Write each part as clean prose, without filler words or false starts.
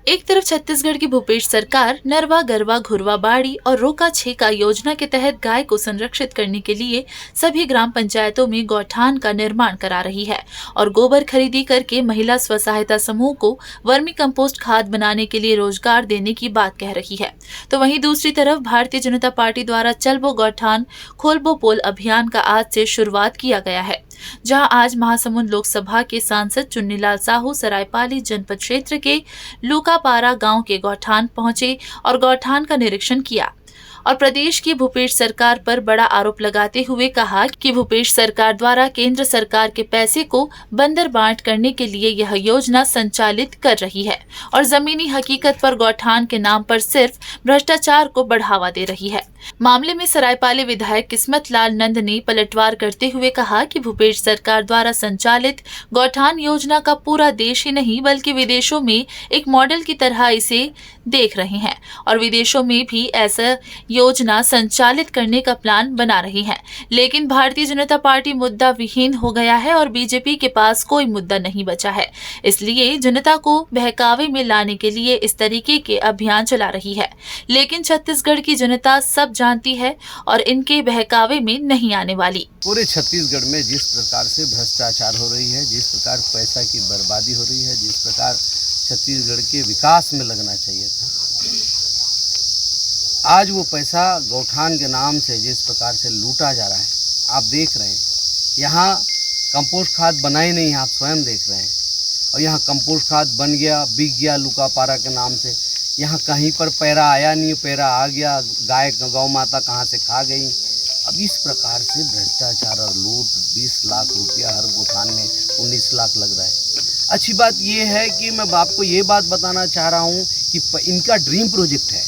एक तरफ छत्तीसगढ़ की भूपेश सरकार नरवा गरवा घुरवा बाड़ी और रोका छेका योजना के तहत गाय को संरक्षित करने के लिए सभी ग्राम पंचायतों में गौठान का निर्माण करा रही है और गोबर खरीदी करके महिला स्व सहायता समूह को वर्मी कंपोस्ट खाद बनाने के लिए रोजगार देने की बात कह रही है। तो वहीं दूसरी तरफ भारतीय जनता पार्टी द्वारा चलबो गौठान खोलबो पोल अभियान का आज से शुरुआत किया गया है, जहां आज महासमुंद लोकसभा के सांसद चुन्नीलाल साहू सरायपाली जनपद क्षेत्र के लूकापारा गांव के गौठान पहुंचे और गौठान का निरीक्षण किया और प्रदेश की भूपेश सरकार पर बड़ा आरोप लगाते हुए कहा कि भूपेश सरकार द्वारा केंद्र सरकार के पैसे को बंदर बांट करने के लिए यह योजना संचालित कर रही है और जमीनी हकीकत पर गौठान के नाम पर सिर्फ भ्रष्टाचार को बढ़ावा दे रही है। मामले में सरायपाली विधायक किस्मत लाल नंद ने पलटवार करते हुए कहा कि भूपेश सरकार द्वारा संचालित गौठान योजना का पूरा देश ही नहीं बल्कि विदेशों में एक मॉडल की तरह इसे देख रहे हैं और विदेशों में भी ऐसा योजना संचालित करने का प्लान बना रही है। लेकिन भारतीय जनता पार्टी मुद्दा विहीन हो गया है और बीजेपी के पास कोई मुद्दा नहीं बचा है, इसलिए जनता को बहकावे में लाने के लिए इस तरीके के अभियान चला रही है। लेकिन छत्तीसगढ़ की जनता सब जानती है और इनके बहकावे में नहीं आने वाली। पूरे छत्तीसगढ़ में जिस प्रकार से भ्रष्टाचार हो रही है, जिस प्रकार पैसा की बर्बादी हो रही है, जिस प्रकार छत्तीसगढ़ के विकास में लगना चाहिए था, आज वो पैसा गौठान के नाम से जिस प्रकार से लूटा जा रहा है, आप देख रहे हैं। यहाँ कंपोस्ट खाद बना ही नहीं, आप स्वयं देख रहे हैं। और यहाँ कंपोस्ट खाद बन गया, बिक गया लूकापारा के नाम से। यहाँ कहीं पर पैरा आया नहीं, पैरा आ गया, गाय गौ माता कहाँ से खा गई। अब इस प्रकार से भ्रष्टाचार और लूट, 20 लाख रुपया हर गौठान में 19 लाख लग रहा है। अच्छी बात ये है कि मैं आपको ये बात बताना चाह रहा हूँ कि इनका ड्रीम प्रोजेक्ट है,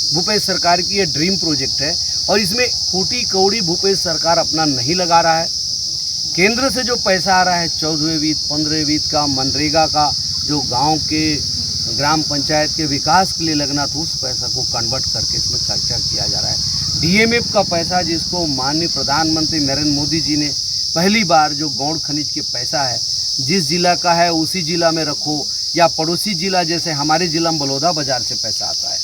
भूपेश सरकार की ये ड्रीम प्रोजेक्ट है और इसमें फूटी कौड़ी भूपेश सरकार अपना नहीं लगा रहा है। केंद्र से जो पैसा आ रहा है 14वें वित्त, 15वें वित्त का, मनरेगा का, जो गांव के ग्राम पंचायत के विकास के लिए लगना था, उस पैसा को कन्वर्ट करके इसमें खर्चा किया जा रहा है। डीएमएफ का पैसा जिसको माननीय प्रधानमंत्री नरेंद्र मोदी जी ने पहली बार, जो गौड़ खनिज के पैसा है, जिस जिला का है उसी जिला में रखो, या पड़ोसी जिला, जैसे हमारे जिला में बलौदा बाजार से पैसा आता है,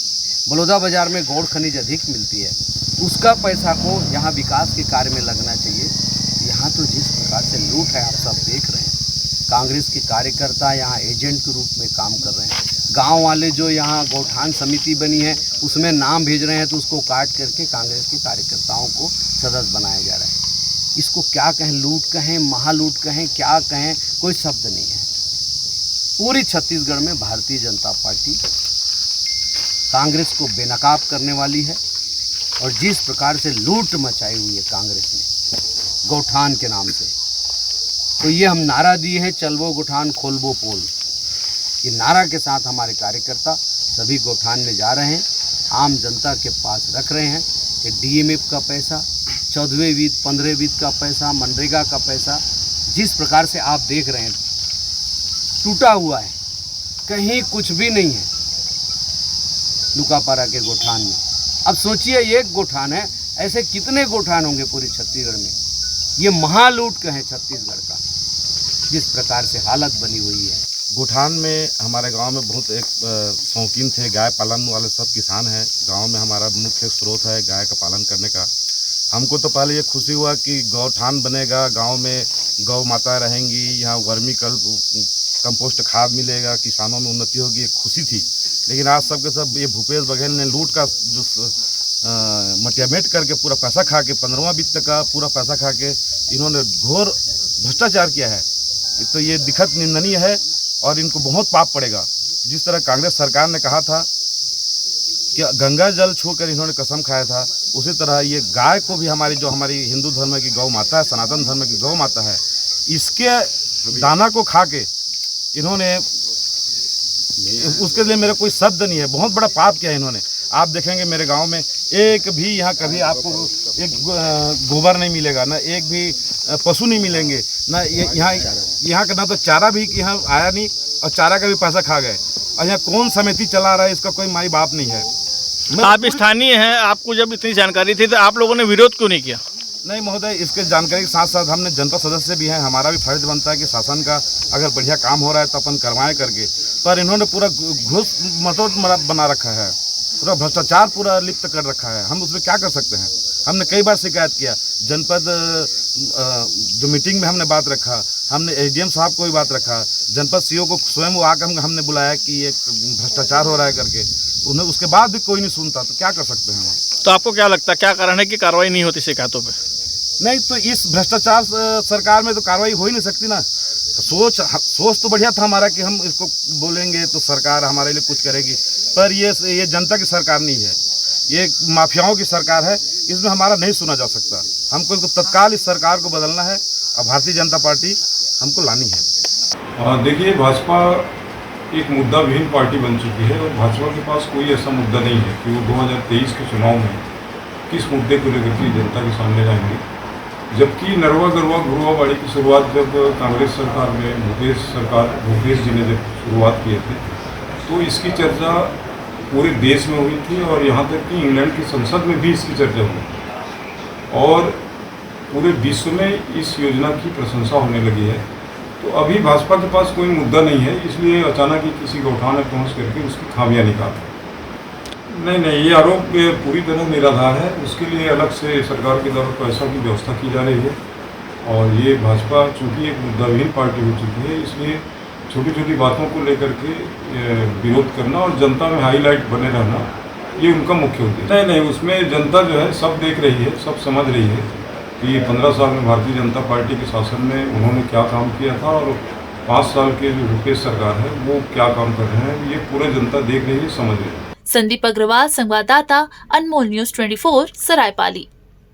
बलौदा बाजार में गौड़ खनिज अधिक मिलती है, उसका पैसा को यहाँ विकास के कार्य में लगना चाहिए। यहाँ तो जिस प्रकार से लूट है आप सब देख रहे हैं। कांग्रेस के कार्यकर्ता यहाँ एजेंट के रूप में काम कर रहे हैं। गांव वाले जो यहाँ गौठान समिति बनी है उसमें नाम भेज रहे हैं तो उसको काट करके कांग्रेस के कार्यकर्ताओं को सदस्य बनाया जा रहा है। इसको क्या कहें, लूट कहें, महालूट कहें, क्या कहें, कोई शब्द नहीं है। पूरी छत्तीसगढ़ में भारतीय जनता पार्टी कांग्रेस को बेनकाब करने वाली है और जिस प्रकार से लूट मचाई हुई है कांग्रेस ने गौठान के नाम से, तो ये हम नारा दिए हैं, चलबो गौठान खोलबो पोल। ये नारा के साथ हमारे कार्यकर्ता सभी गौठान में जा रहे हैं, आम जनता के पास रख रहे हैं कि डीएमएफ का पैसा, 14वें वित्त, 15वें वित्त का पैसा, मनरेगा का पैसा, जिस प्रकार से आप देख रहे हैं टूटा हुआ है, कहीं कुछ भी नहीं है लूकापारा के गौठान में। अब सोचिए, एक गौठान है, ऐसे कितने गौठान होंगे पूरी छत्तीसगढ़ में। ये महालूट कहें छत्तीसगढ़ का, जिस प्रकार से हालत बनी हुई है। गौठान में हमारे गांव में बहुत एक शौकीन थे, गाय पालन वाले सब किसान हैं। गांव में हमारा मुख्य स्रोत है गाय का पालन करने का। हमको तो पहले ये खुशी हुआ कि गौठान बनेगा, गांव में गौ माता रहेंगी, यहाँ वर्मी कंपोस्ट खाद मिलेगा, किसानों में उन्नति होगी, एक खुशी थी। लेकिन आज सब के सब ये भूपेश बघेल ने लूट का जो मटियामेट करके पूरा पैसा खा के, 15वां वित्त का पूरा पैसा खा के इन्होंने घोर भ्रष्टाचार किया है। तो ये दिक्कत निंदनीय है और इनको बहुत पाप पड़ेगा। जिस तरह कांग्रेस सरकार ने कहा था कि गंगा जल छूकर इन्होंने कसम खाया था, उसी तरह ये गाय को भी हमारी हिंदू धर्म की गौ माता है, सनातन धर्म की गौ माता है, इसके दाना को खा के इन्होंने, उसके लिए मेरा कोई शब्द नहीं है, बहुत बड़ा पाप किया है इन्होंने। आप देखेंगे मेरे गांव में एक भी यहाँ कभी आपको एक गोबर नहीं मिलेगा, ना एक भी पशु नहीं मिलेंगे, ना यहाँ का ना तो चारा भी यहाँ आया नहीं और चारा का भी पैसा खा गए। और यहाँ कौन समिति चला रहा है इसका कोई माई बाप नहीं है। आप स्थानीय हैं, आपको जब इतनी जानकारी थी तो आप लोगों ने विरोध क्यों नहीं किया? नहीं महोदय, इसके जानकारी के साथ साथ हमने जनता सदस्य भी हैं, हमारा भी फर्ज बनता है कि शासन का अगर बढ़िया काम हो रहा है तो अपन करवाएं करके। पर इन्होंने पूरा घूस मसौद बना रखा है, पूरा भ्रष्टाचार पूरा लिप्त कर रखा है। हम उसमें क्या कर सकते हैं? हमने कई बार शिकायत किया, जनपद जो मीटिंग में हमने बात रखा, हमने एसडीएम साहब को भी बात रखा, जनपद सीओ को स्वयं वो आकर हमने बुलाया कि ये भ्रष्टाचार हो रहा है करके, उन्हें उसके बाद भी कोई नहीं सुनता, तो क्या कर सकते हैं हम? तो आपको क्या लगता है क्या कारण है कि कार्रवाई नहीं होती शिकायतों पे? नहीं तो इस भ्रष्टाचार सरकार में तो कार्रवाई हो ही नहीं सकती ना। सोच तो बढ़िया था हमारा कि हम इसको बोलेंगे तो सरकार हमारे लिए कुछ करेगी, पर ये जनता की सरकार नहीं है, ये माफियाओं की सरकार है, इसमें हमारा नहीं सुना जा सकता। हमको तत्काल इस सरकार को बदलना है और भारतीय जनता पार्टी हमको लानी है। देखिए, भाजपा एक मुद्दा विहीन पार्टी बन चुकी है और भाजपा के पास कोई ऐसा मुद्दा नहीं है कि वो 2023 के चुनाव में किस मुद्दे को लेकर के जनता के सामने लाएंगे। जबकि नरवा गरवा घुरवाबाड़ी की शुरुआत जब कांग्रेस सरकार में भूपेश जी ने जब शुरुआत किए थे तो इसकी चर्चा पूरे देश में हुई थी और यहाँ तक कि इंग्लैंड की संसद में भी इसकी चर्चा हुई और पूरे विश्व में इस योजना की प्रशंसा होने लगी है। तो अभी भाजपा के पास कोई मुद्दा नहीं है, इसलिए अचानक ही किसी गौठान में पहुँच करके उसकी खामियां निकालते। नहीं, ये आरोप पूरी तरह निराधार है। उसके लिए अलग से सरकार के द्वारा पैसों की व्यवस्था की जा रही है और ये भाजपा चूँकि एक मुद्दाविहीन पार्टी हो चुकी है, इसलिए छोटी छोटी बातों को लेकर के विरोध करना और जनता में हाईलाइट बने रहना, ये उनका मुख्य उद्देश्य। नहीं, उसमें जनता जो है सब देख रही है, सब समझ रही है कि 15 साल में भारतीय जनता पार्टी के शासन में उन्होंने क्या काम किया था और 5 साल के जो भूपेश सरकार है वो क्या काम कर रहे हैं, ये पूरे जनता देख रही है, समझ रही है। संदीप अग्रवाल, संवाददाता, अनमोल न्यूज़ 24, सरायपाली।